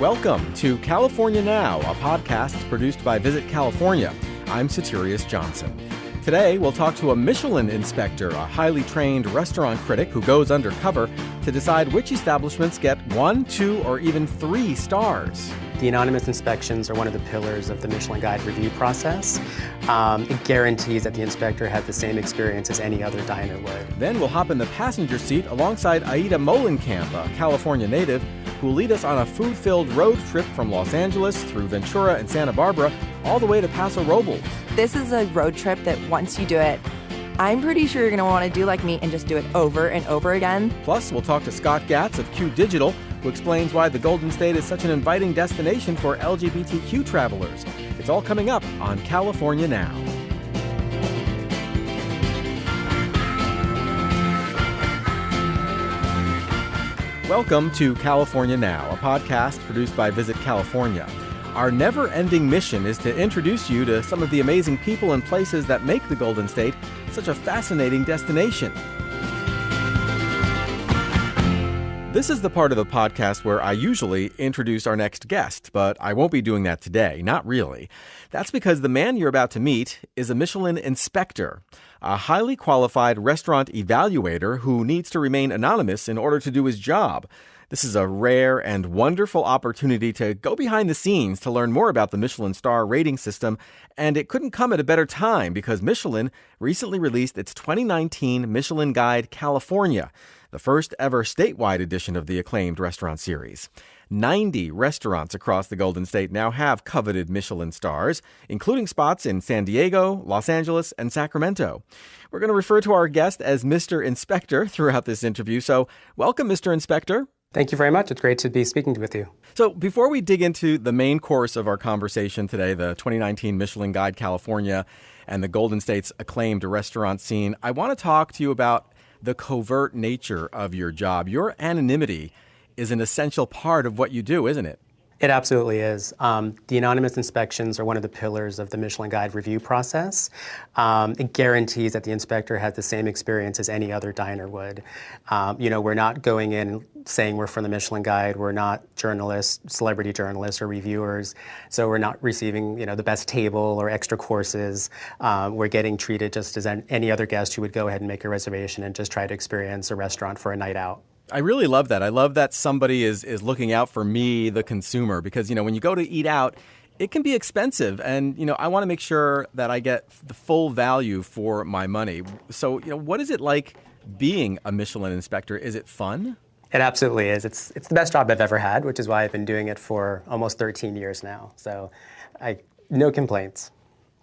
Welcome to California Now, a podcast produced by Visit California. I'm Soterios Johnson. Today, we'll talk to a Michelin inspector, a highly trained restaurant critic who goes undercover to decide which establishments get 1, 2, or even 3 stars. The anonymous inspections are one of the pillars of the Michelin Guide review process. It guarantees that the inspector has the same experience as any other diner would. Then we'll hop in the passenger seat alongside Aida Mollenkamp, a California native, who will lead us on a food-filled road trip from Los Angeles through Ventura and Santa Barbara all the way to Paso Robles. This is a road trip that once you do it, I'm pretty sure you're going to want to do like me and just do it over and over again. Plus, we'll talk to Scott Gatz of Q Digital, who explains why the Golden State is such an inviting destination for LGBTQ travelers. It's all coming up on California Now. Welcome to California Now, a podcast produced by Visit California. Our never-ending mission is to introduce you to some of the amazing people and places that make the Golden State such a fascinating destination. This is the part of the podcast where I usually introduce our next guest, but I won't be doing that today, not really. That's because the man you're about to meet is a Michelin inspector, a highly qualified restaurant evaluator who needs to remain anonymous in order to do his job. This is a rare and wonderful opportunity to go behind the scenes to learn more about the Michelin star rating system, and it couldn't come at a better time because Michelin recently released its 2019 Michelin Guide California, the first ever statewide edition of the acclaimed restaurant series. 90 restaurants across the Golden State now have coveted Michelin stars, including spots in San Diego, Los Angeles, and Sacramento. We're going to refer to our guest as Mr. Inspector throughout this interview, so welcome, Mr. Inspector. Thank you very much. It's great to be speaking with you. So before we dig into the main course of our conversation today, the 2019 Michelin Guide California and the Golden State's acclaimed restaurant scene, I want to talk to you about the covert nature of your job. Your anonymity is an essential part of what you do, isn't it? It absolutely is. The anonymous inspections are one of the pillars of the Michelin Guide review process. It guarantees that the inspector has the same experience as any other diner would. We're not going in saying we're from the Michelin Guide. We're not journalists, celebrity journalists or reviewers. So we're not receiving, the best table or extra courses. We're getting treated just as any other guest who would go ahead and make a reservation and just try to experience a restaurant for a night out. I really love that. I love that somebody is looking out for me, the consumer, because, when you go to eat out, it can be expensive. And, I want to make sure that I get the full value for my money. So, what is it like being a Michelin inspector? Is it fun? It absolutely is. It's the best job I've ever had, which is why I've been doing it for almost 13 years now. So no complaints.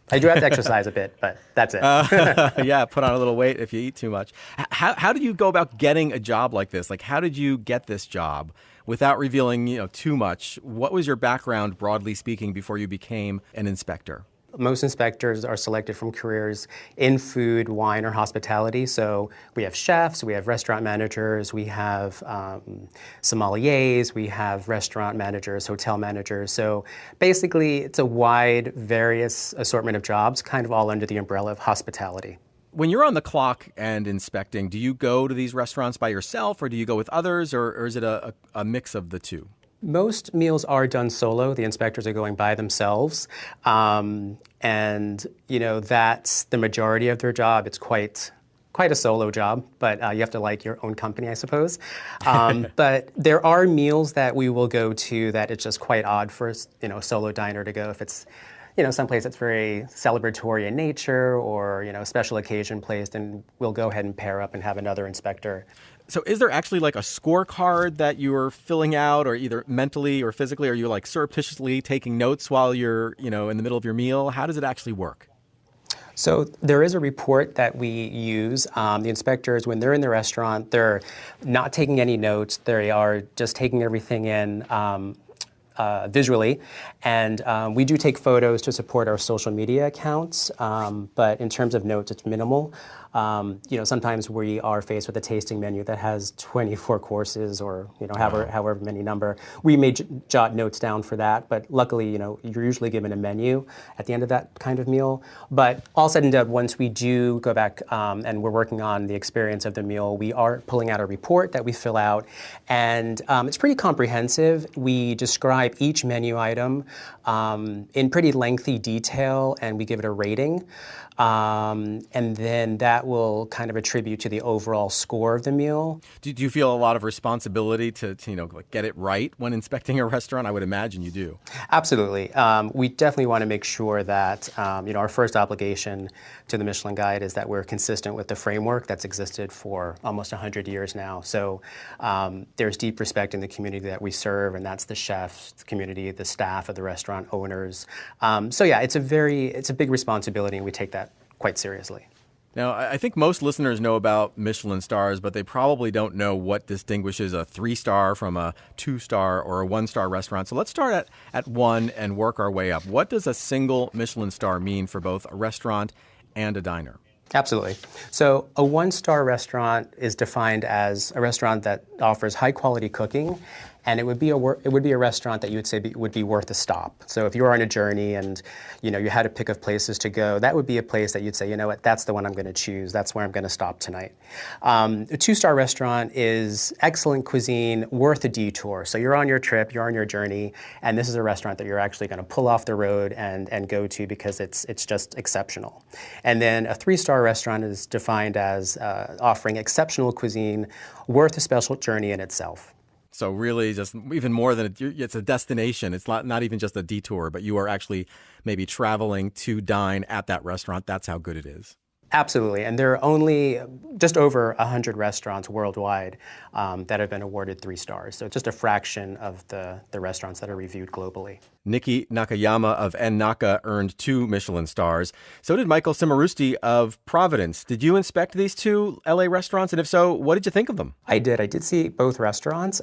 I do have to exercise a bit, but that's it. Yeah, put on a little weight if you eat too much. How did you go about getting a job like this? Like, how did you get this job without revealing, too much? What was your background, broadly speaking, before you became an inspector? Most inspectors are selected from careers in food, wine, or hospitality. So we have chefs, we have restaurant managers, we have sommeliers, we have restaurant managers, hotel managers. So basically, it's a wide, various assortment of jobs, kind of all under the umbrella of hospitality. When you're on the clock and inspecting, do you go to these restaurants by yourself, or do you go with others, or is it a mix of the two? Most meals are done solo. The inspectors are going by themselves. That's the majority of their job. It's quite a solo job, but you have to like your own company, I suppose. But there are meals that we will go to that it's just quite odd for a solo diner to go if it's someplace that's very celebratory in nature or a special occasion place, then we'll go ahead and pair up and have another inspector. So is there actually like a scorecard that you're filling out, or either mentally or physically? Are you like surreptitiously taking notes while you're, in the middle of your meal? How does it actually work? So there is a report that we use. The inspectors, when they're in the restaurant, they're not taking any notes. They are just taking everything in visually. And we do take photos to support our social media accounts. But in terms of notes, it's minimal. Sometimes we are faced with a tasting menu that has 24 courses or, however many number. We may jot notes down for that, but luckily, you're usually given a menu at the end of that kind of meal. But all said and done, once we do go back and we're working on the experience of the meal, we are pulling out a report that we fill out, and it's pretty comprehensive. We describe describe each menu item in pretty lengthy detail, and we give it a rating. And then that will kind of attribute to the overall score of the meal. Do you feel a lot of responsibility to like get it right when inspecting a restaurant? I would imagine you do. Absolutely. We definitely want to make sure that our first obligation to the Michelin Guide is that we're consistent with the framework that's existed for almost 100 years now. So there's deep respect in the community that we serve, and that's the chefs, the community, the staff of the restaurant owners. So yeah, it's a big responsibility, and we take that quite seriously. Now, I think most listeners know about Michelin stars, but they probably don't know what distinguishes a 3-star from a 2-star or a 1-star restaurant. So let's start at 1 and work our way up. What does a single Michelin star mean for both a restaurant and a diner? Absolutely. So a 1-star restaurant is defined as a restaurant that offers high-quality cooking, and it would be a restaurant that you would say would be worth a stop. So if you were on a journey and you had a pick of places to go, that would be a place that you'd say, you know what, that's the one I'm going to choose. That's where I'm going to stop tonight. A 2-star restaurant is excellent cuisine, worth a detour. So you're on your trip, you're on your journey, and this is a restaurant that you're actually going to pull off the road and go to because it's just exceptional. And then a 3-star restaurant is defined as offering exceptional cuisine, worth a special journey in itself. So really just even more than it's a destination. It's not even just a detour, but you are actually maybe traveling to dine at that restaurant. That's how good it is. Absolutely. And there are only just over 100 restaurants worldwide that have been awarded 3 stars. So just a fraction of the restaurants that are reviewed globally. Nikki Nakayama of N-Naka earned 2 Michelin stars. So did Michael Cimarusti of Providence. Did you inspect these 2 LA restaurants? And if so, what did you think of them? I did. I did see both restaurants.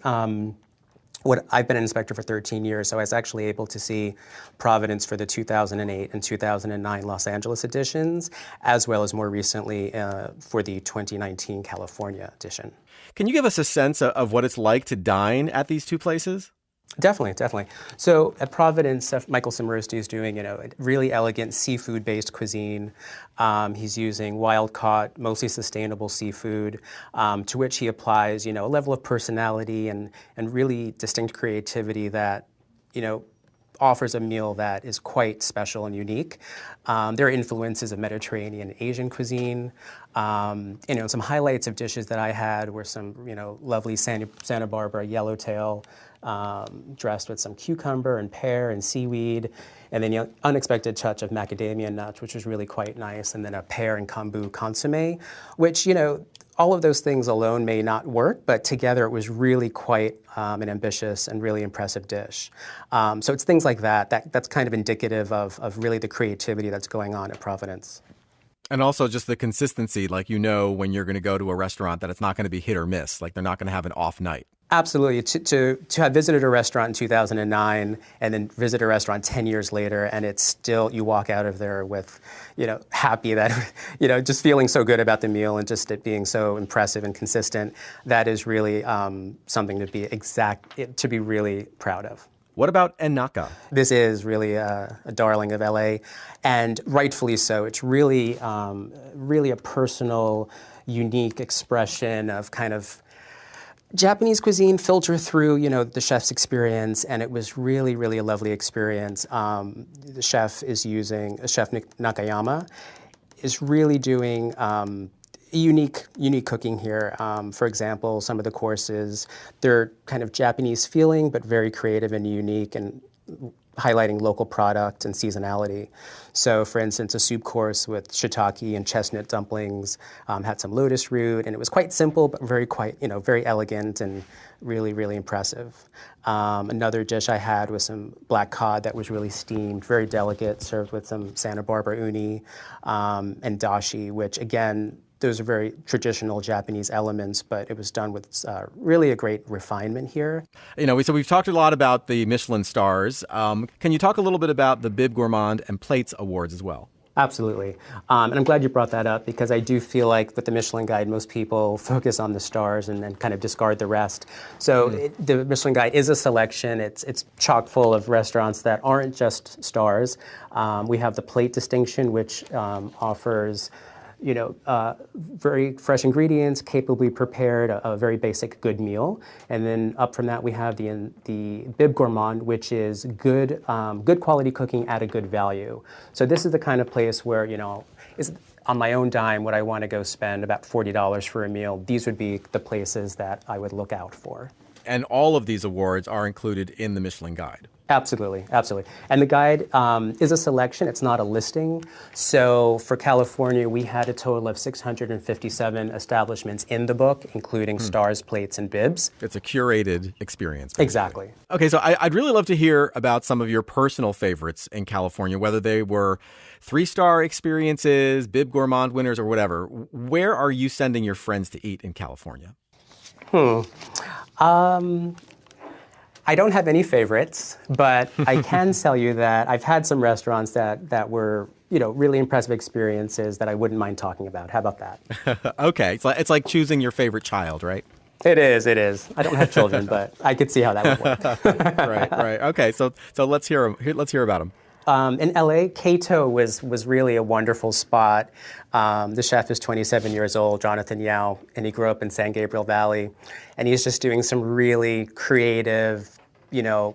I've been an inspector for 13 years, so I was actually able to see Providence for the 2008 and 2009 Los Angeles editions, as well as more recently for the 2019 California edition. Can you give us a sense of what it's like to dine at these 2 places? Definitely. So at Providence, Michael Cimarusti is doing, a really elegant seafood-based cuisine. He's using wild-caught, mostly sustainable seafood, to which he applies, a level of personality and really distinct creativity that, offers a meal that is quite special and unique. There are influences of Mediterranean and Asian cuisine. Some highlights of dishes that I had were some, lovely Santa Barbara yellowtail, dressed with some cucumber and pear and seaweed, and then unexpected touch of macadamia nuts, which was really quite nice, and then a pear and kombu consomme, which, all of those things alone may not work, but together it was really quite an ambitious and really impressive dish. So it's things like that's kind of indicative of really the creativity that's going on at Providence. And also just the consistency, like when you're going to go to a restaurant that it's not going to be hit or miss, like they're not going to have an off night. Absolutely. To have visited a restaurant in 2009 and then visit a restaurant 10 years later, and it's still, you walk out of there with, happy that, just feeling so good about the meal and just it being so impressive and consistent, that is really something to be really proud of. What about N-Naka? This is really a darling of LA, and rightfully so. It's really, really a personal, unique expression of kind of Japanese cuisine filter through, the chef's experience, and it was really, really a lovely experience. The chef Chef Nakayama is really doing unique cooking here. For example, some of the courses, they're kind of Japanese feeling, but very creative and unique and highlighting local product and seasonality. So, for instance, a soup course with shiitake and chestnut dumplings had some lotus root, and it was quite simple, but very elegant and really, really impressive. Another dish I had was some black cod that was really steamed, very delicate, served with some Santa Barbara uni and dashi, which again, those are very traditional Japanese elements, but it was done with really a great refinement here. So we've talked a lot about the Michelin stars. Can you talk a little bit about the Bib Gourmand and Plates Awards as well? Absolutely. And I'm glad you brought that up because I do feel like with the Michelin Guide, most people focus on the stars and then kind of discard the rest. So the Michelin Guide is a selection. It's chock full of restaurants that aren't just stars. We have the plate distinction, which offers very fresh ingredients, capably prepared, a very basic good meal. And then up from that, we have the Bib Gourmand, which is good quality cooking at a good value. So this is the kind of place where, is on my own dime, would I want to go spend about $40 for a meal? These would be the places that I would look out for. And all of these awards are included in the Michelin Guide. Absolutely, absolutely. And the guide is a selection. It's not a listing. So for California, we had a total of 657 establishments in the book, including stars, plates, and bibs. It's a curated experience. Basically. Exactly. Okay, so I'd really love to hear about some of your personal favorites in California, whether they were 3-star experiences, Bib Gourmand winners, or whatever. Where are you sending your friends to eat in California? I don't have any favorites, but I can tell you that I've had some restaurants that were, really impressive experiences that I wouldn't mind talking about. How about that? Okay, it's like choosing your favorite child, right? It is. I don't have children, but I could see how that would work. Right. Okay, so let's hear about them. In LA, Cato was really a wonderful spot. The chef is 27 years old, Jonathan Yao, and he grew up in San Gabriel Valley. And he's just doing some really creative, I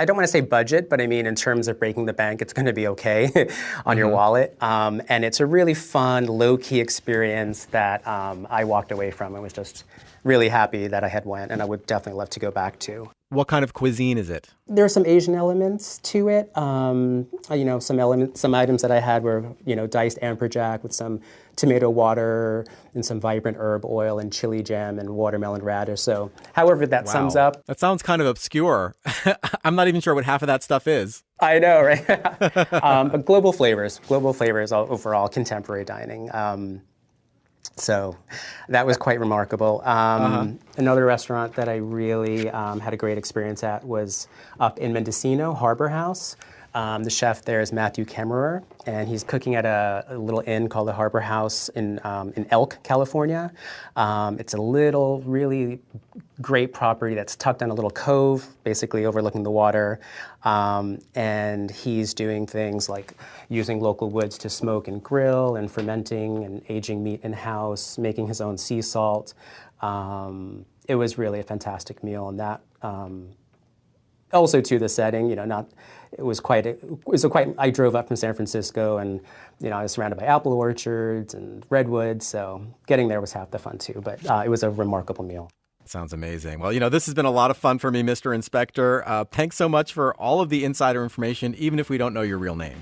don't want to say budget, but I mean in terms of breaking the bank, it's going to be okay on your wallet. And it's a really fun, low-key experience that I walked away from. I was just really happy that I had went, and I would definitely love to go back to. What kind of cuisine is it? There are some Asian elements to it. Some items that I had were, diced amberjack with some tomato water and some vibrant herb oil and chili jam and watermelon radish. So, however that sums up. That sounds kind of obscure. I'm not even sure what half of that stuff is. I know, right? But global flavors overall, contemporary dining. So that was quite remarkable. Another restaurant that I really had a great experience at was up in Mendocino, Harbor House. The chef there is Matthew Kemmerer, and he's cooking at a little inn called the Harbor House in Elk, California. It's a little, really great property that's tucked in a little cove, basically overlooking the water. And he's doing things like using local woods to smoke and grill, and fermenting and aging meat in-house, making his own sea salt. It was really a fantastic meal, and that also to the setting, I drove up from San Francisco, and I was surrounded by apple orchards and redwoods, so getting there was half the fun too, but it was a remarkable meal. Sounds amazing. Well, this has been a lot of fun for me, Mr. Inspector. Thanks so much for all of the insider information, even if we don't know your real name.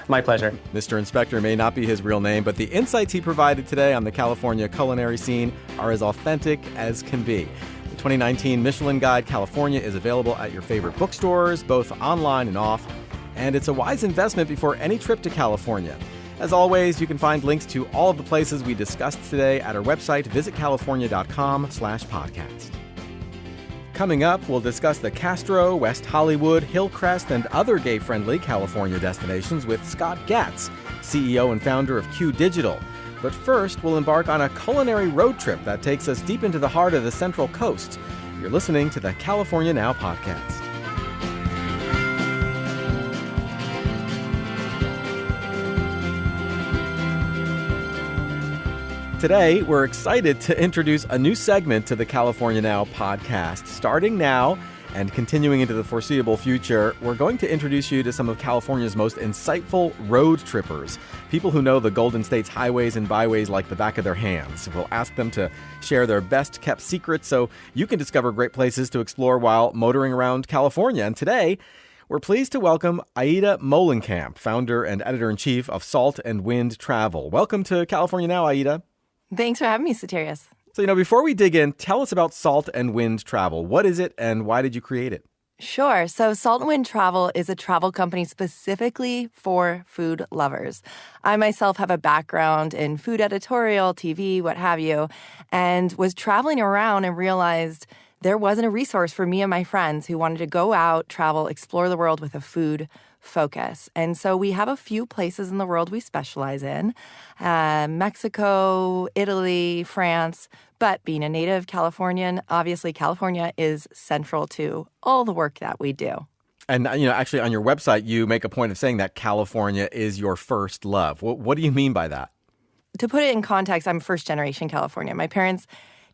My pleasure. Mr. Inspector may not be his real name, but the insights he provided today on the California culinary scene are as authentic as can be. The 2019 Michelin Guide California is available at your favorite bookstores, both online and off, and it's a wise investment before any trip to California. As always, you can find links to all of the places we discussed today at our website, visitcalifornia.com/podcast. Coming up, we'll discuss the Castro, West Hollywood, Hillcrest, and other gay-friendly California destinations with Scott Gatz, CEO and founder of Q Digital. But first, we'll embark on a culinary road trip that takes us deep into the heart of the Central Coast. You're listening to the California Now podcast. Today, we're excited to introduce a new segment to the California Now podcast. Starting now and continuing into the foreseeable future, we're going to introduce you to some of California's most insightful road trippers, people who know the Golden State's highways and byways like the back of their hands. We'll ask them to share their best-kept secrets so you can discover great places to explore while motoring around California. And today, we're pleased to welcome Aida Mollenkamp, founder and editor-in-chief of Salt and Wind Travel. Welcome to California Now, Aida. Thanks for having me, Soterios. So, before we dig in, tell us about Salt and Wind Travel. What is it and why did you create it? Sure. So Salt and Wind Travel is a travel company specifically for food lovers. I myself have a background in food editorial, TV, what have you, and was traveling around and realized there wasn't a resource for me and my friends who wanted to go out, travel, explore the world with a food focus. And so we have a few places in the world we specialize in, Mexico, Italy, France. But being a native Californian, obviously California is central to all the work that we do. And, actually on your website, you make a point of saying that California is your first love. What do you mean by that? to put it in context, I'm first generation California. My parents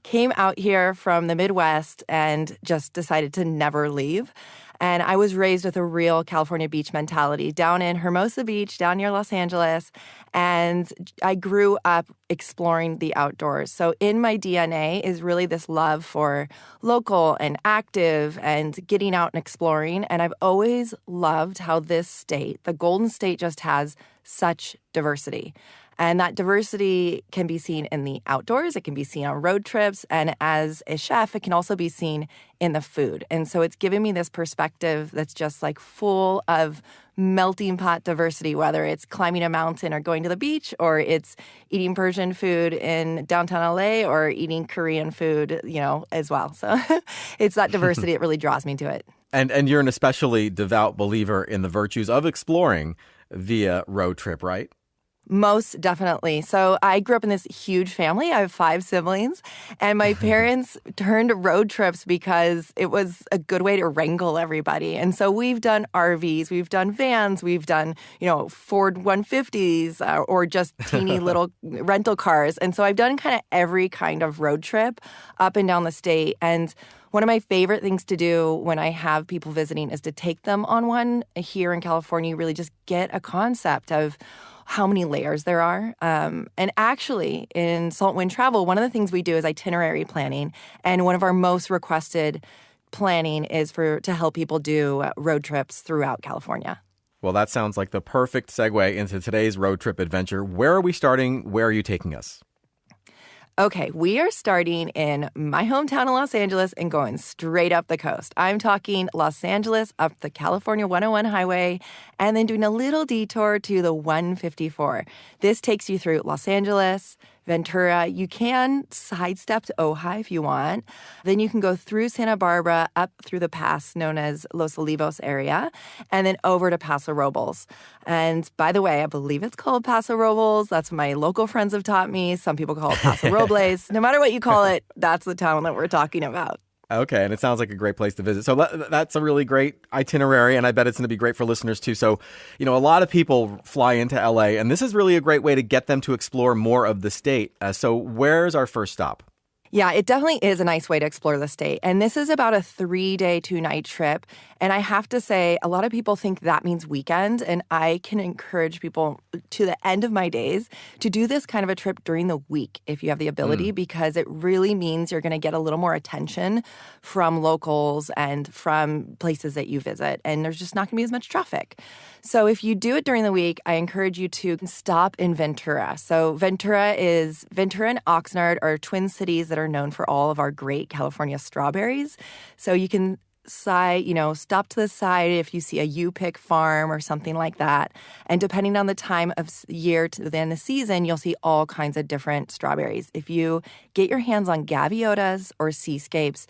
came out here from the Midwest and just decided to never leave. And I was raised with a real California beach mentality down in Hermosa Beach, down near Los Angeles. And I grew up exploring the outdoors. So in my DNA is really this love for local and active and getting out and exploring. And I've always loved how this state, the Golden State, just has such diversity. And that diversity can be seen in the outdoors. It can be seen on road trips. And as a chef, it can also be seen in the food. And so it's given me this perspective that's just like full of melting pot diversity, whether it's climbing a mountain or going to the beach, or it's eating Persian food in downtown LA, or eating Korean food, as well. So it's that diversity that really draws me to it. And you're an especially devout believer in the virtues of exploring via road trip, right? Most definitely. So I grew up in this huge family. I have 5 siblings, and my parents turned to road trips because it was a good way to wrangle everybody. And so we've done RVs, we've done vans, we've done, Ford 150s or just teeny little rental cars. And so I've done kind of every kind of road trip up and down the state. And one of my favorite things to do when I have people visiting is to take them on one here in California, really just get a concept of how many layers there are. And actually, in Saltwind Travel, one of the things we do is itinerary planning. And one of our most requested planning is to help people do road trips throughout California. Well, that sounds like the perfect segue into today's road trip adventure. Where are we starting? Where are you taking us? Okay, we are starting in my hometown of Los Angeles and going straight up the coast. I'm talking Los Angeles up the California 101 highway and then doing a little detour to the 154. This takes you through Los Angeles, Ventura. You can sidestep to Ojai if you want. Then you can go through Santa Barbara, up through the pass known as Los Olivos area, and then over to Paso Robles. And by the way, I believe it's called Paso Robles. That's what my local friends have taught me. Some people call it Paso Robles. No matter what you call it, that's the town that we're talking about. Okay, and it sounds like a great place to visit. So that's a really great itinerary, and I bet it's going to be great for listeners too. So, a lot of people fly into LA, and this is really a great way to get them to explore more of the state. So where's our first stop? Yeah, it definitely is a nice way to explore the state. And this is about a 3-day, 2-night trip. And I have to say, a lot of people think that means weekend. And I can encourage people to the end of my days to do this kind of a trip during the week if you have the ability, because it really means you're going to get a little more attention from locals and from places that you visit. And there's just not going to be as much traffic. So if you do it during the week, I encourage you to stop in Ventura. So Ventura and Oxnard are twin cities that are known for all of our great California strawberries. So you can stop to the side if you see a U-Pick farm or something like that. And depending on the time of year to the end of the season, you'll see all kinds of different strawberries. If you get your hands on gaviotas or seascapes,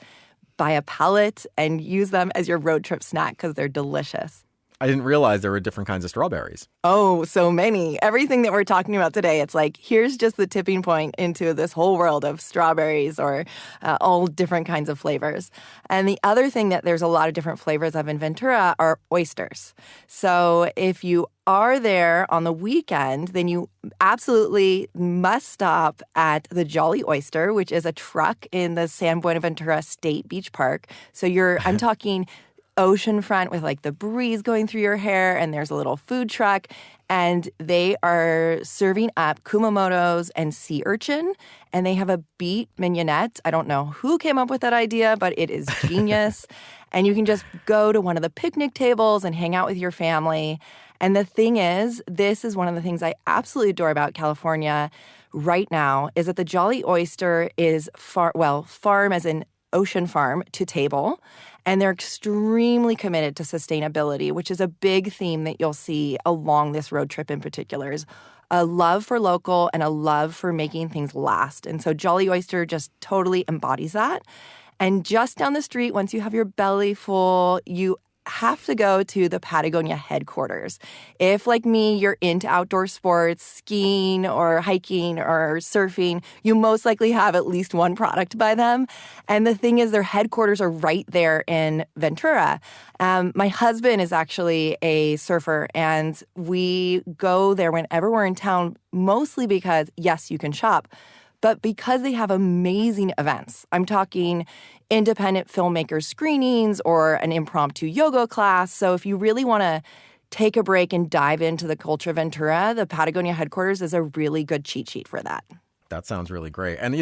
buy a pallet and use them as your road trip snack because they're delicious. I didn't realize there were different kinds of strawberries. Oh, so many. Everything that we're talking about today, it's like, here's just the tipping point into this whole world of strawberries or all different kinds of flavors. And the other thing that there's a lot of different flavors of in Ventura are oysters. So if you are there on the weekend, then you absolutely must stop at the Jolly Oyster, which is a truck in the San Buenaventura State Beach Park. So I'm talking oceanfront with like the breeze going through your hair, and there's a little food truck, and they are serving up kumamotos and sea urchin, and they have a beet mignonette. I don't know who came up with that idea, but it is genius. And you can just go to one of the picnic tables and hang out with your family. And the thing is, this is one of the things I absolutely adore about California right now, is that the Jolly Oyster is farm as in ocean farm to table. And they're extremely committed to sustainability, which is a big theme that you'll see along this road trip in particular, is a love for local and a love for making things last. And so Jolly Oyster just totally embodies that. And just down the street, once you have your belly full, you have to go to the Patagonia headquarters. If, like me, you're into outdoor sports, skiing or hiking or surfing, you most likely have at least one product by them. And the thing is, their headquarters are right there in Ventura. My husband is actually a surfer, and we go there whenever we're in town, mostly because, yes, you can shop, but because they have amazing events. I'm talking independent filmmaker screenings or an impromptu yoga class. So if you really want to take a break and dive into the culture of Ventura, the Patagonia headquarters is a really good cheat sheet for that. That sounds really great. And,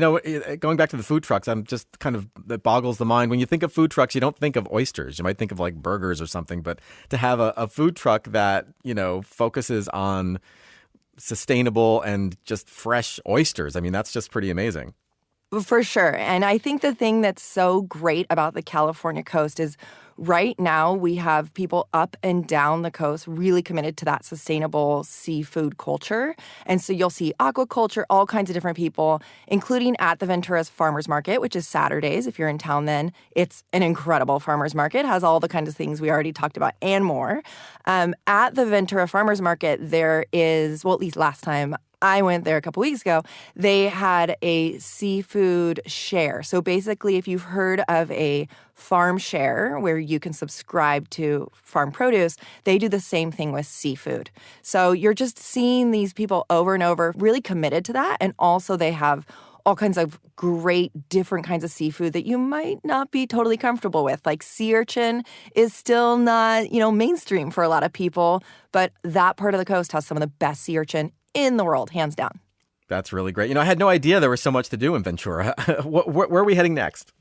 going back to the food trucks, that boggles the mind. When you think of food trucks, you don't think of oysters. You might think of like burgers or something. But to have a food truck that, focuses on sustainable and just fresh oysters, that's just pretty amazing. For sure. And I think the thing that's so great about the California coast is right now we have people up and down the coast really committed to that sustainable seafood culture. And so you'll see aquaculture, all kinds of different people, including at the Ventura's Farmers Market, which is Saturdays. If you're in town then, it's an incredible farmers market, has all the kinds of things we already talked about and more. At the Ventura Farmers Market, there is, well, at least last time I went there a couple weeks ago, they had a seafood share. So basically, if you've heard of a farm share where you can subscribe to farm produce, they do the same thing with seafood. So you're just seeing these people over and over really committed to that. And also they have all kinds of great different kinds of seafood that you might not be totally comfortable with. Like sea urchin is still not, mainstream for a lot of people, but that part of the coast has some of the best sea urchin in the world, hands down. That's really great. I had no idea there was so much to do in Ventura. Where are we heading next?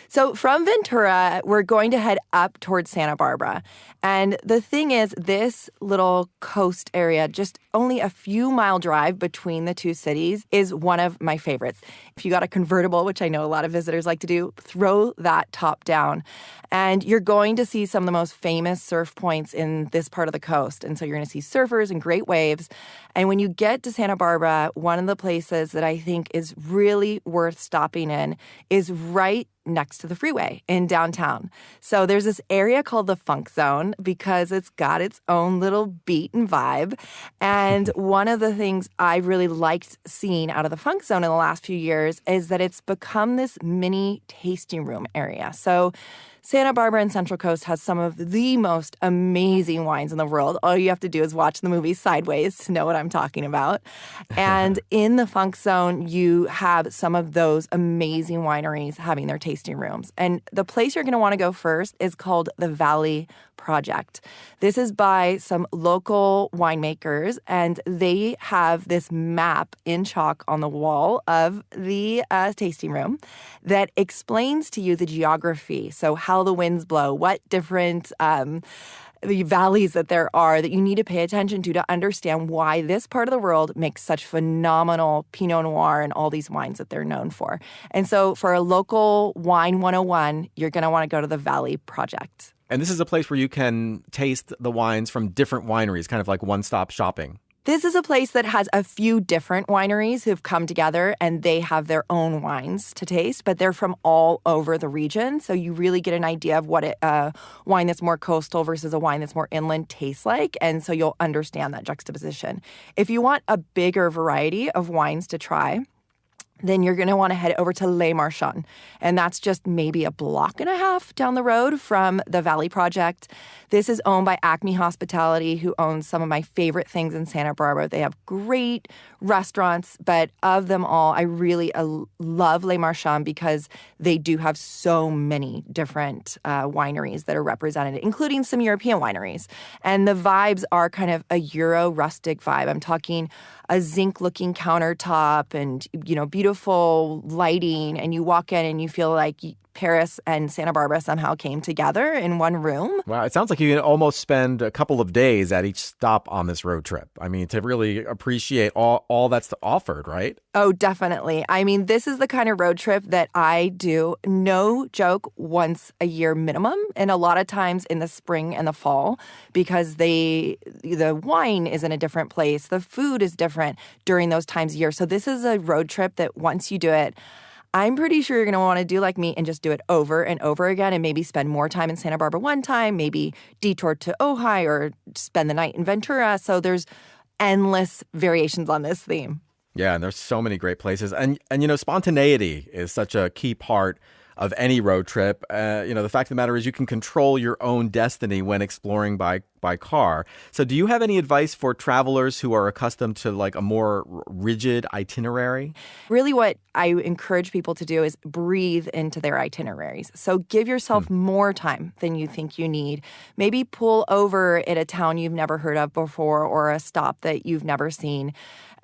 So from Ventura, we're going to head up towards Santa Barbara. And the thing is, this little coast area, just only a few mile drive between the two cities, is one of my favorites. If you got a convertible, which I know a lot of visitors like to do, throw that top down. And you're going to see some of the most famous surf points in this part of the coast. And so you're going to see surfers and great waves. And when you get to Santa Barbara, one of the places that I think is really worth stopping in is right next to the freeway in downtown. So there's this area called the Funk Zone because it's got its own little beat and vibe. And one of the things I really liked seeing out of the Funk Zone in the last few years is that it's become this mini tasting room area. So Santa Barbara and Central Coast has some of the most amazing wines in the world. All you have to do is watch the movie Sideways to know what I'm talking about. And in the Funk Zone, you have some of those amazing wineries having their tasting rooms. And the place you're going to want to go first is called the Valley Project. This is by some local winemakers, and they have this map in chalk on the wall of the tasting room that explains to you the geography. So how the winds blow, what different valleys that there are that you need to pay attention to understand why this part of the world makes such phenomenal Pinot Noir and all these wines that they're known for. And so for a local wine 101, you're going to want to go to the Valley Project. And this is a place where you can taste the wines from different wineries, kind of like one-stop shopping. This is a place that has a few different wineries who've come together and they have their own wines to taste, but they're from all over the region. So you really get an idea of what a wine that's more coastal versus a wine that's more inland tastes like. And so you'll understand that juxtaposition. If you want a bigger variety of wines to try, then you're going to want to head over to Les Marchands. And that's just maybe a block and a half down the road from the Valley Project. This is owned by Acme Hospitality, who owns some of my favorite things in Santa Barbara. They have great restaurants, but of them all, I really love Les Marchands because they do have so many different wineries that are represented, including some European wineries. And the vibes are kind of a Euro rustic vibe. I'm talking a zinc-looking countertop and, beautiful lighting, and you walk in and you feel like Paris and Santa Barbara somehow came together in one room. Wow, it sounds like you can almost spend a couple of days at each stop on this road trip. To really appreciate all that's offered, right? Oh, definitely. This is the kind of road trip that I do, no joke, once a year minimum, and a lot of times in the spring and the fall, because the wine is in a different place, the food is different during those times of year. So this is a road trip that once you do it, I'm pretty sure you're going to want to do like me and just do it over and over again and maybe spend more time in Santa Barbara one time, maybe detour to Ojai or spend the night in Ventura. So there's endless variations on this theme. Yeah, and there's so many great places. And spontaneity is such a key part of any road trip. The fact of the matter is you can control your own destiny when exploring by car. So do you have any advice for travelers who are accustomed to like a more rigid itinerary? Really what I encourage people to do is breathe into their itineraries. So give yourself more time than you think you need. Maybe pull over at a town you've never heard of before or a stop that you've never seen.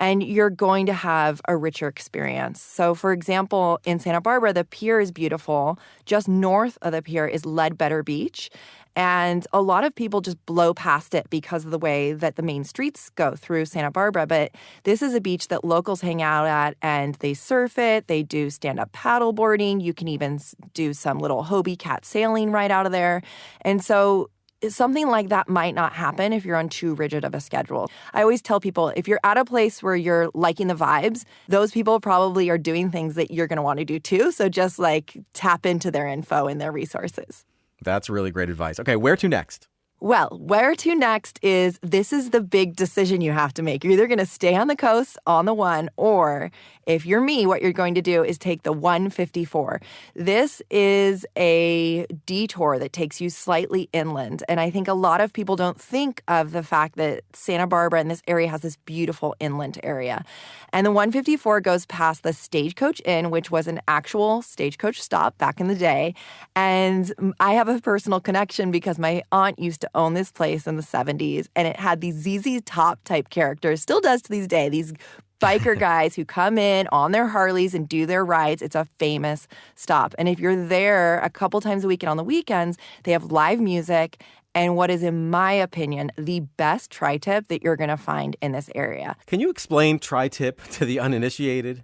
And you're going to have a richer experience. So, for example, in Santa Barbara, the pier is beautiful. Just north of the pier is Ledbetter Beach. And a lot of people just blow past it because of the way that the main streets go through Santa Barbara. But this is a beach that locals hang out at, and they surf it. They do stand-up paddle boarding. You can even do some little Hobie cat sailing right out of there. And so something like that might not happen if you're on too rigid of a schedule. I always tell people, if you're at a place where you're liking the vibes, those people probably are doing things that you're going to want to do too. So just like tap into their info and their resources. That's really great advice. Okay, where to next? Well, where to next this is the big decision you have to make. You're either going to stay on the coast on the 1, or if you're me, what you're going to do is take the 154. This is a detour that takes you slightly inland. And I think a lot of people don't think of the fact that Santa Barbara and this area has this beautiful inland area. And the 154 goes past the Stagecoach Inn, which was an actual stagecoach stop back in the day. And I have a personal connection because my aunt used to own this place in the 70s, and it had these ZZ Top type characters, still does to this day, these biker guys who come in on their Harleys and do their rides. It's a famous stop. And if you're there a couple times a week and on the weekends, they have live music and what is, in my opinion, the best tri-tip that you're going to find in this area. Can you explain tri-tip to the uninitiated?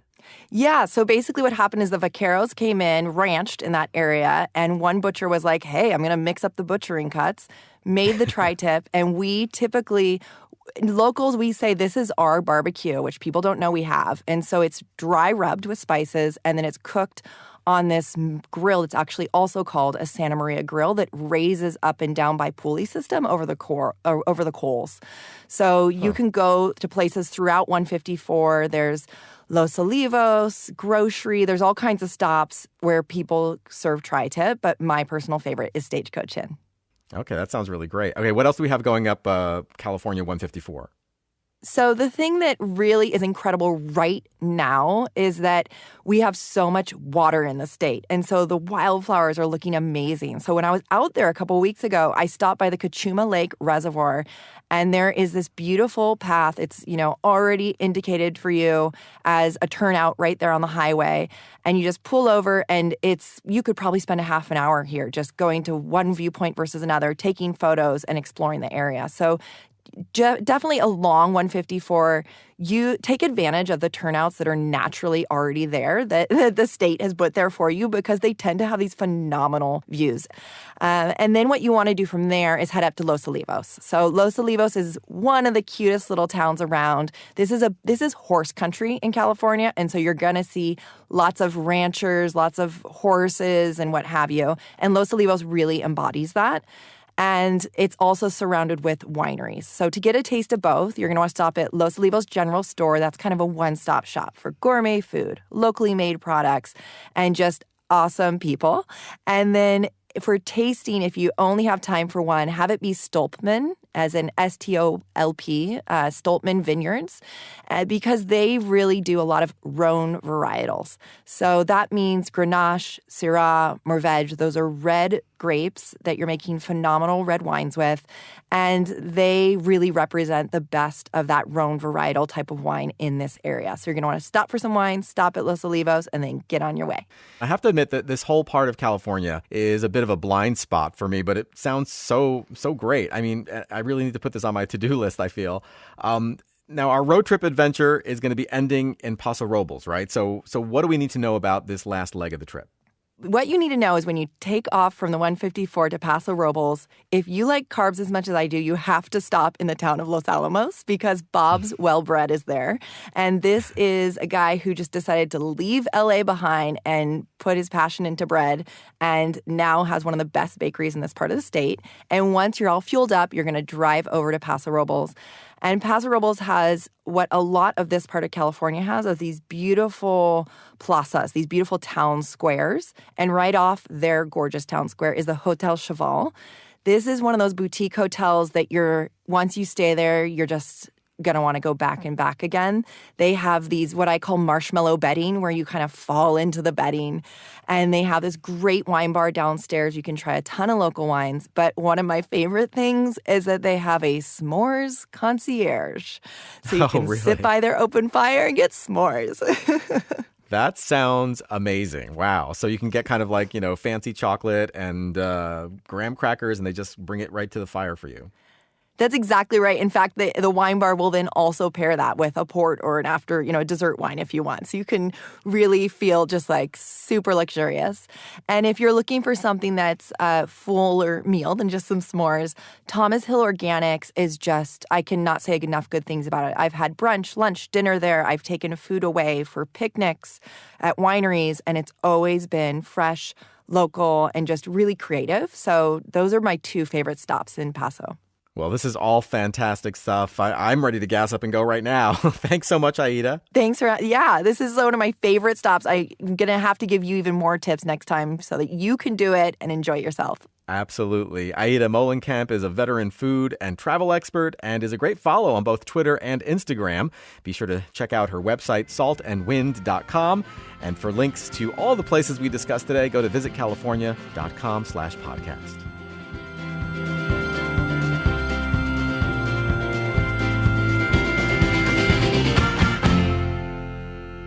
Yeah, so basically what happened is the vaqueros came in, ranched in that area, and one butcher was like, hey, I'm going to mix up the butchering cuts, made the tri-tip, and we typically, locals, we say this is our barbecue, which people don't know we have. And so it's dry rubbed with spices, and then it's cooked on this grill that's actually also called a Santa Maria grill that raises up and down by pulley system over the coals. So you can go to places throughout 154. There's Los Olivos, grocery. There's all kinds of stops where people serve tri-tip, but my personal favorite is Stagecoach Inn. Okay, that sounds really great. Okay, what else do we have going up California 154? So the thing that really is incredible right now is that we have so much water in the state. And so the wildflowers are looking amazing. So when I was out there a couple of weeks ago, I stopped by the Cachuma Lake Reservoir, and there is this beautiful path. It's, already indicated for you as a turnout right there on the highway. And you just pull over, and you could probably spend a half an hour here just going to one viewpoint versus another, taking photos and exploring the area. So definitely along 154, you take advantage of the turnouts that are naturally already there, that the state has put there for you, because they tend to have these phenomenal views. And then what you want to do from there is head up to Los Olivos. So Los Olivos is one of the cutest little towns around. This is horse country in California, and so you're going to see lots of ranchers, lots of horses, and what have you. And Los Olivos really embodies that. And it's also surrounded with wineries. So to get a taste of both, you're going to want to stop at Los Olivos General Store. That's kind of a one-stop shop for gourmet food, locally made products, and just awesome people. And then for tasting, if you only have time for one, have it be Stolpman, as in STOLP, Stolpman Vineyards, because they really do a lot of Rhone varietals. So that means Grenache, Syrah, Mourvedre. Those are red grapes that you're making phenomenal red wines with, and they really represent the best of that Rhone varietal type of wine in this area. So you're going to want to stop for some wine, stop at Los Olivos, and then get on your way. I have to admit that this whole part of California is a bit of a blind spot for me, but it sounds so great. I mean, I really need to put this on my to-do list, I feel. Now, our road trip adventure is going to be ending in Paso Robles, right? So what do we need to know about this last leg of the trip? what you need to know is when you take off from the 154 to Paso Robles, if you like carbs as much as I do, you have to stop in the town of Los Alamos because Bob's Well-Bread is there. And this is a guy who just decided to leave LA behind and put his passion into bread and now has one of the best bakeries in this part of the state. And once you're all fueled up, you're going to drive over to Paso Robles. And Paso Robles has what a lot of this part of California has, of these beautiful plazas, these beautiful town squares. And right off their gorgeous town square is the Hotel Cheval. This is one of those boutique hotels that once you stay there, you're just going to want to go back and back again. They have these, what I call marshmallow bedding, where you kind of fall into the bedding. And they have this great wine bar downstairs. You can try a ton of local wines. But one of my favorite things is that they have a s'mores concierge. So you can sit by their open fire and get s'mores. That sounds amazing. Wow. So you can get kind of like, fancy chocolate and graham crackers, and they just bring it right to the fire for you. That's exactly right. In fact, the wine bar will then also pair that with a port or a dessert wine if you want. So you can really feel just like super luxurious. And if you're looking for something that's a fuller meal than just some s'mores, Thomas Hill Organics is just, I cannot say enough good things about it. I've had brunch, lunch, dinner there. I've taken food away for picnics at wineries, and it's always been fresh, local, and just really creative. So those are my two favorite stops in Paso. Well, this is all fantastic stuff. I'm ready to gas up and go right now. Thanks so much, Aida. Thanks this is one of my favorite stops. I'm going to have to give you even more tips next time so that you can do it and enjoy yourself. Absolutely. Aida Mollenkamp is a veteran food and travel expert and is a great follow on both Twitter and Instagram. Be sure to check out her website, saltandwind.com. And for links to all the places we discussed today, go to visitcalifornia.com/podcast.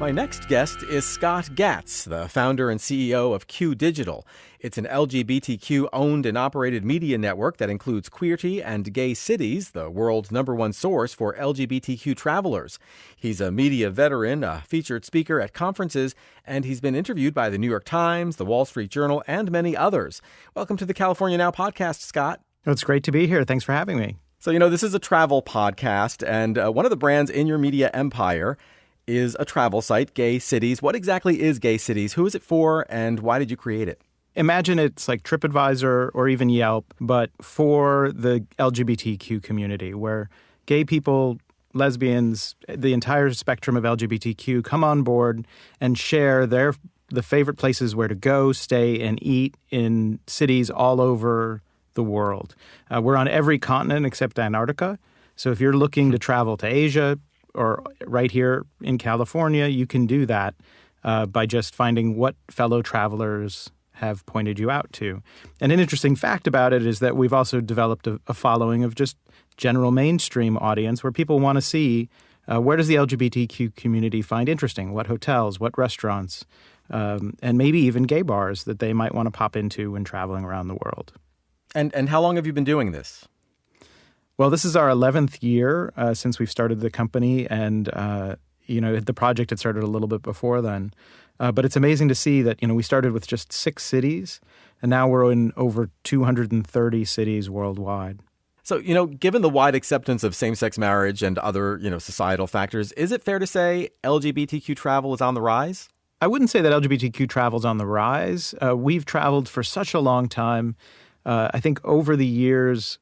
My next guest is Scott Gatz, the founder and CEO of Q Digital. It's an LGBTQ owned and operated media network that includes Queerty and Gay Cities, the world's #1 source for LGBTQ travelers. He's a media veteran, a featured speaker at conferences, and he's been interviewed by the New York Times, the Wall Street Journal, and many others. Welcome to the California Now podcast, Scott. It's great to be here. Thanks for having me. So, this is a travel podcast, and one of the brands in your media empire is a travel site, Gay Cities. What exactly is Gay Cities? Who is it for, and why did you create it? Imagine it's like TripAdvisor or even Yelp, but for the LGBTQ community, where gay people, lesbians, the entire spectrum of LGBTQ come on board and share the favorite places where to go, stay, and eat in cities all over the world. We're on every continent except Antarctica. So if you're looking to travel to Asia, or right here in California, you can do that by just finding what fellow travelers have pointed you out to. And an interesting fact about it is that we've also developed a following of just general mainstream audience where people want to see where does the LGBTQ community find interesting, what hotels, what restaurants, and maybe even gay bars that they might want to pop into when traveling around the world. And how long have you been doing this? Well, this is our 11th year since we've started the company, and the project had started a little bit before then. But it's amazing to see that we started with just 6 cities, and now we're in over 230 cities worldwide. So, given the wide acceptance of same-sex marriage and other, societal factors, is it fair to say LGBTQ travel is on the rise? I wouldn't say that LGBTQ travel's on the rise. We've traveled for such a long time. I think over the years,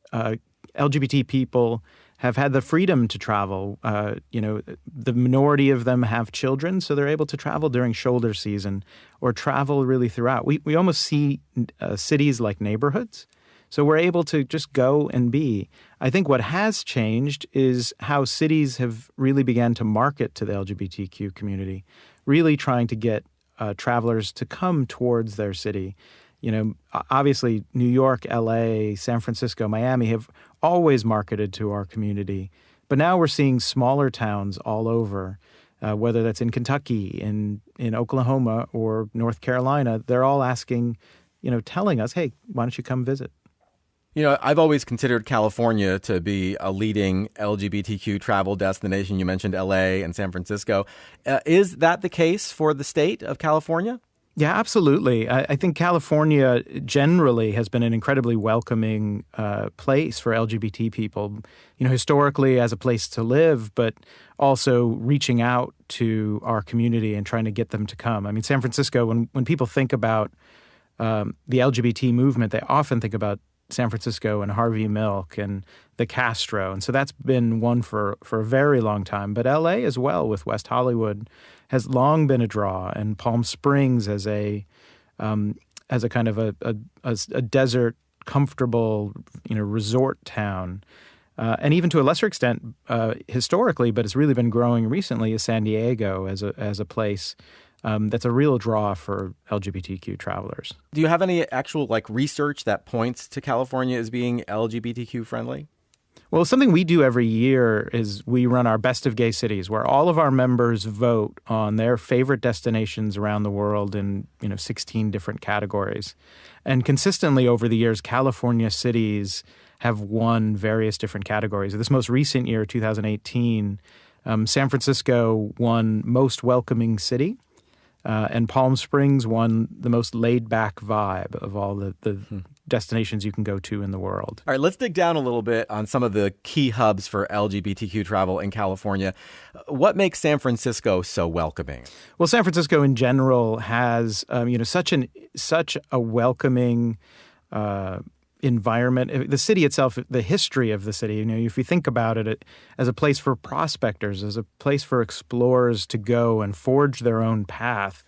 LGBT people have had the freedom to travel. The minority of them have children, so they're able to travel during shoulder season or travel really throughout. We almost see cities like neighborhoods, so we're able to just go and be. I think what has changed is how cities have really began to market to the LGBTQ community, really trying to get travelers to come towards their city. Obviously, New York, LA, San Francisco, Miami have always marketed to our community. But now we're seeing smaller towns all over, whether that's in Kentucky, in Oklahoma, or North Carolina. They're all asking, telling us, hey, why don't you come visit? I've always considered California to be a leading LGBTQ travel destination. You mentioned LA and San Francisco. Is that the case for the state of California? Yeah, absolutely. I think California generally has been an incredibly welcoming place for LGBT people, historically as a place to live, but also reaching out to our community and trying to get them to come. I mean, San Francisco, when people think about the LGBT movement, they often think about San Francisco and Harvey Milk and the Castro. And so that's been one for a very long time. But LA as well, with West Hollywood, has long been a draw, and Palm Springs as a kind of a desert, comfortable, resort town. And even to a lesser extent, historically, but it's really been growing recently, is San Diego as a place that's a real draw for LGBTQ travelers. Do you have any actual research that points to California as being LGBTQ friendly? Well, something we do every year is we run our Best of Gay Cities, where all of our members vote on their favorite destinations around the world in 16 different categories. And consistently over the years, California cities have won various different categories. This most recent year, 2018, San Francisco won Most Welcoming City. And Palm Springs won the most laid-back vibe of all the destinations you can go to in the world. All right, let's dig down a little bit on some of the key hubs for LGBTQ travel in California. What makes San Francisco so welcoming? Well, San Francisco in general has such a welcoming environment. The city itself, the history of the city, if you think about it as a place for prospectors, as a place for explorers to go and forge their own path,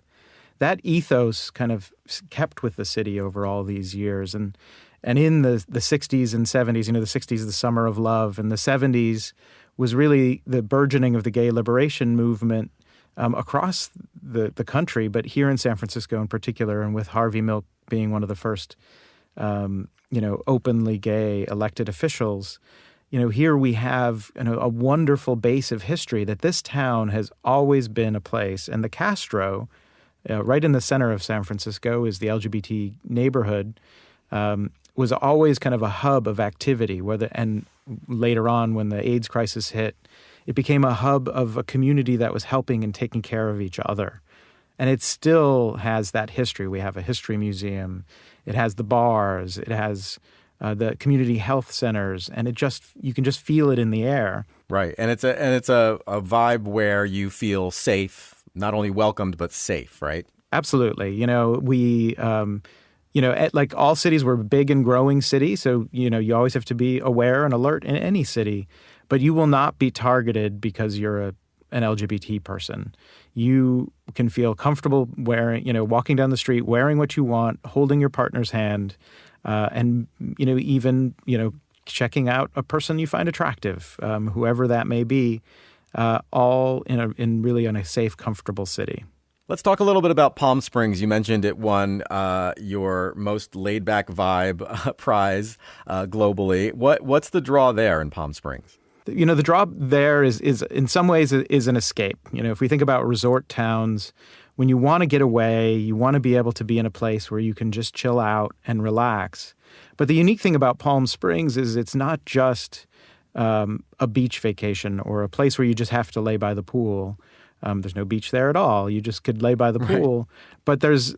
that ethos kind of kept with the city over all these years. And in the 60s and 70s, the 60s is the summer of love, and the 70s was really the burgeoning of the gay liberation movement across the country, but here in San Francisco in particular, and with Harvey Milk being one of the first openly gay elected officials, here we have a wonderful base of history that this town has always been a place. And the Castro, right in the center of San Francisco, is the LGBT neighborhood, was always kind of a hub of activity. And later on, when the AIDS crisis hit, it became a hub of a community that was helping and taking care of each other. And it still has that history. We have a history museum. It has the bars. It has the community health centers, and you can just feel it in the air. Right, and it's a vibe where you feel safe, not only welcomed but safe. Right. Absolutely. We like all cities, we're a big and growing city, so you always have to be aware and alert in any city, but you will not be targeted because you're an LGBT person. You can feel comfortable walking down the street, wearing what you want, holding your partner's hand, and even checking out a person you find attractive, whoever that may be, all in really a safe, comfortable city. Let's talk a little bit about Palm Springs. You mentioned it won your most laid-back vibe prize globally. What's the draw there in Palm Springs? The draw there is in some ways is an escape. If we think about resort towns, when you want to get away, you want to be able to be in a place where you can just chill out and relax. But the unique thing about Palm Springs is it's not just a beach vacation or a place where you just have to lay by the pool. There's no beach there at all. You just could lay by the pool. Right. But there's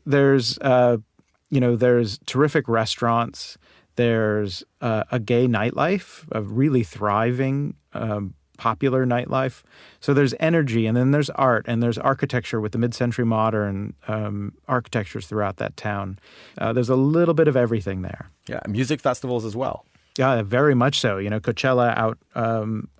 terrific restaurants. There's a gay nightlife, a really thriving, popular nightlife. So there's energy, and then there's art, and there's architecture with the mid-century modern architectures throughout that town. There's a little bit of everything there. Yeah, music festivals as well. Yeah, very much so. Coachella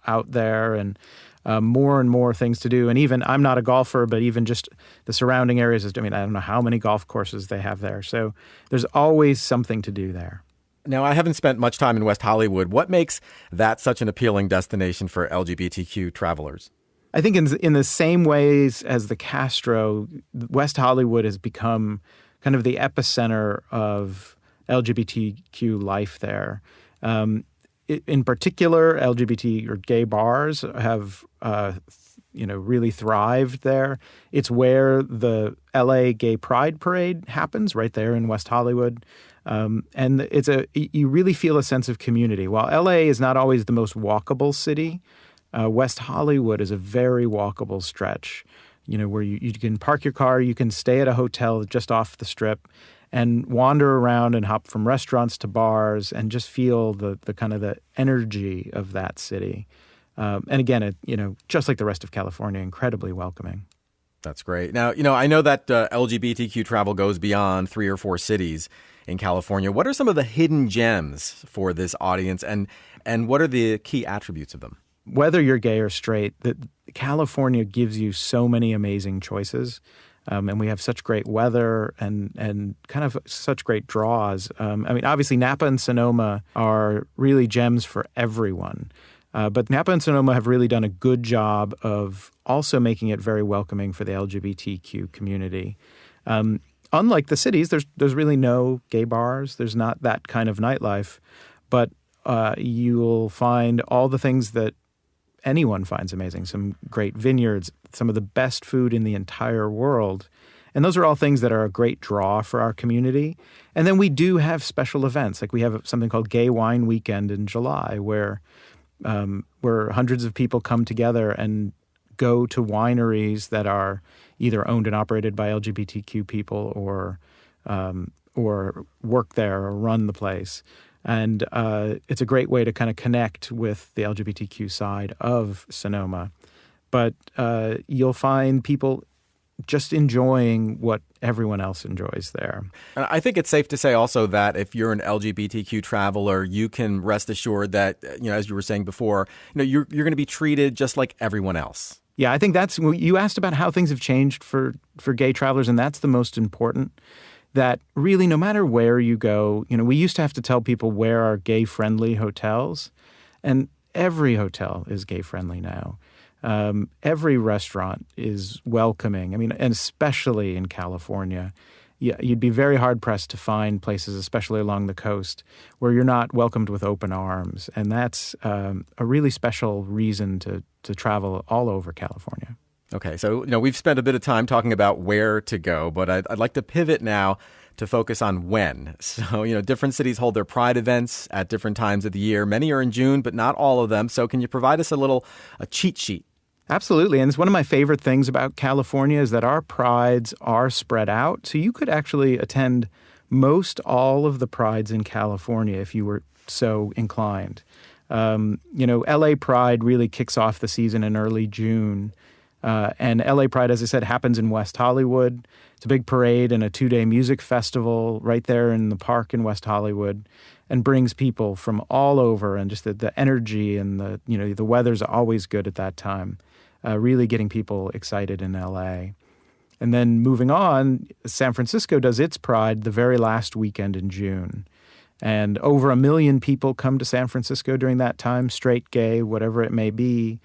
out there, and more and more things to do. And even, I'm not a golfer, but even just the surrounding areas, I don't know how many golf courses they have there. So there's always something to do there. Now, I haven't spent much time in West Hollywood. What makes that such an appealing destination for LGBTQ travelers? I think in the same ways as the Castro, West Hollywood has become kind of the epicenter of LGBTQ life there. In particular, LGBT or gay bars have really thrived there. It's where the LA Gay Pride Parade happens, right there in West Hollywood. And you really feel a sense of community. While LA is not always the most walkable city, West Hollywood is a very walkable stretch. where you can park your car, you can stay at a hotel just off the Strip and wander around and hop from restaurants to bars and just feel the kind of the energy of that city. And again, just like the rest of California, incredibly welcoming. That's great. Now, I know that LGBTQ travel goes beyond 3 or 4 cities in California. What are some of the hidden gems for this audience, and what are the key attributes of them? Whether you're gay or straight, California gives you so many amazing choices. And we have such great weather and kind of such great draws. Obviously, Napa and Sonoma are really gems for everyone. But Napa and Sonoma have really done a good job of also making it very welcoming for the LGBTQ community. Unlike the cities, there's really no gay bars. There's not that kind of nightlife. But you'll find all the things that anyone finds amazing. Some great vineyards, some of the best food in the entire world. And those are all things that are a great draw for our community. And then we do have special events. Like we have something called Gay Wine Weekend in July where hundreds of people come together and go to wineries that are either owned and operated by LGBTQ people or work there or run the place. And it's a great way to kind of connect with the LGBTQ side of Sonoma. But you'll find people just enjoying what everyone else enjoys there. And I think it's safe to say also that if you're an LGBTQ traveler, you can rest assured that, as you were saying before, you're going to be treated just like everyone else. Yeah, I think you asked about how things have changed for gay travelers, and that's the most important. That really, no matter where you go, we used to have to tell people where are gay-friendly hotels, and every hotel is gay-friendly now. Every restaurant is welcoming. And especially in California, you'd be very hard-pressed to find places, especially along the coast, where you're not welcomed with open arms. And that's a really special reason to travel all over California. Okay, so we've spent a bit of time talking about where to go, but I'd like to pivot now to focus on when. So, different cities hold their Pride events at different times of the year. Many are in June, but not all of them. So can you provide us a cheat sheet? Absolutely. And it's one of my favorite things about California is that our Prides are spread out. So you could actually attend most all of the Prides in California if you were so inclined. LA Pride really kicks off the season in early June. And LA Pride, as I said, happens in West Hollywood. It's a big parade and a 2-day music festival right there in the park in West Hollywood, and brings people from all over. And just the energy and the weather's always good at that time, really getting people excited in LA. And then moving on, San Francisco does its Pride the very last weekend in June. And over 1 million people come to San Francisco during that time, straight, gay, whatever it may be,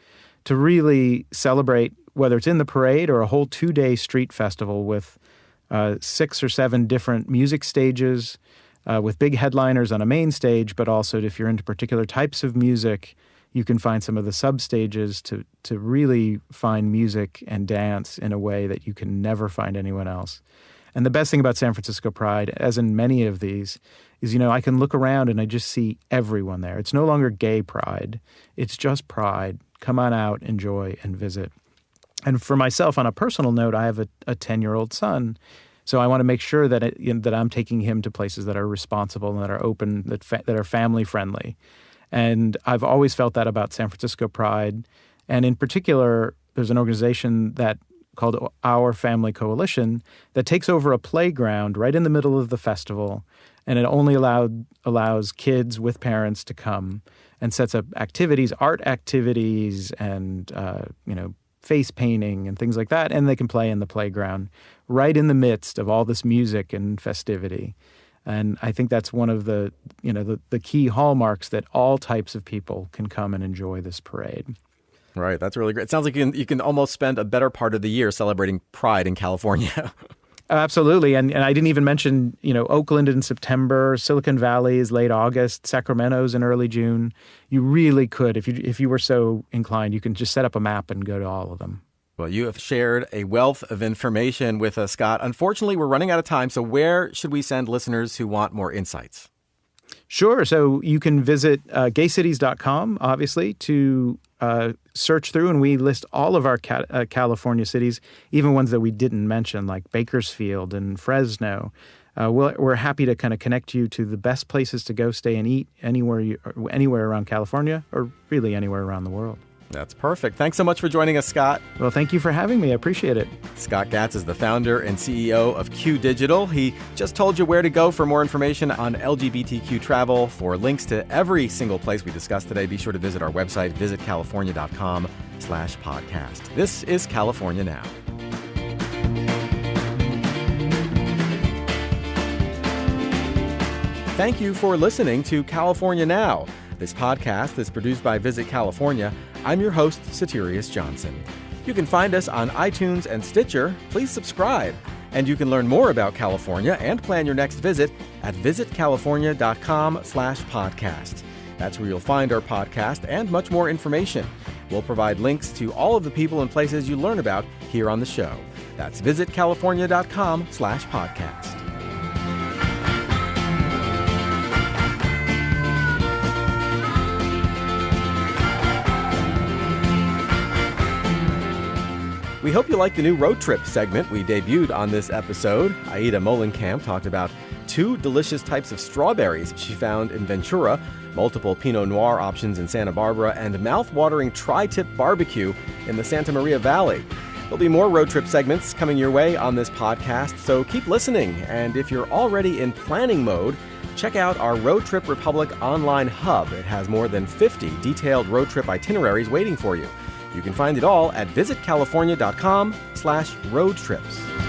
to really celebrate, whether it's in the parade or a whole 2-day street festival with 6 or 7 different music stages, with big headliners on a main stage, but also if you're into particular types of music, you can find some of the sub-stages to really find music and dance in a way that you can never find anyone else. And the best thing about San Francisco Pride, as in many of these, is, I can look around and I just see everyone there. It's no longer gay Pride. It's just Pride. Come on out, enjoy, and visit. And for myself, on a personal note, I have a 10-year-old son. So I want to make sure that that I'm taking him to places that are responsible and that are open, that are family-friendly. And I've always felt that about San Francisco Pride. And in particular, there's an organization called Our Family Coalition that takes over a playground right in the middle of the festival. And it only allows kids with parents to come, and sets up activities, art activities, and face painting and things like that. And they can play in the playground right in the midst of all this music and festivity. And I think that's one of the key hallmarks that all types of people can come and enjoy this parade. Right. That's really great. It sounds like you can almost spend a better part of the year celebrating Pride in California. Absolutely. And I didn't even mention, Oakland in September, Silicon Valley is late August, Sacramento's in early June. You really could, if you were so inclined, you can just set up a map and go to all of them. Well, you have shared a wealth of information with us, Scott. Unfortunately, we're running out of time. So where should we send listeners who want more insights? Sure. So you can visit gaycities.com, obviously, to search through and we list all of our California cities, even ones that we didn't mention, like Bakersfield and Fresno. We're happy to kind of connect you to the best places to go stay and eat anywhere around California, or really anywhere around the world. That's perfect. Thanks so much for joining us, Scott. Well, thank you for having me. I appreciate it. Scott Gatz is the founder and CEO of Q Digital. He just told you where to go for more information on LGBTQ travel. For links to every single place we discussed today, be sure to visit our website, visitcalifornia.com/podcast. This is California Now. Thank you for listening to California Now. This podcast is produced by Visit California. I'm your host, Soterios Johnson. You can find us on iTunes and Stitcher. Please subscribe. And you can learn more about California and plan your next visit at visitcalifornia.com/podcast. That's where you'll find our podcast and much more information. We'll provide links to all of the people and places you learn about here on the show. That's visitcalifornia.com/podcast. We hope you like the new road trip segment we debuted on this episode. Aida Mollenkamp talked about 2 delicious types of strawberries she found in Ventura, multiple Pinot Noir options in Santa Barbara, and mouth-watering tri-tip barbecue in the Santa Maria Valley. There'll be more road trip segments coming your way on this podcast, so keep listening. And if you're already in planning mode, check out our Road Trip Republic online hub. It has more than 50 detailed road trip itineraries waiting for you. You can find it all at visitcalifornia.com/roadtrips.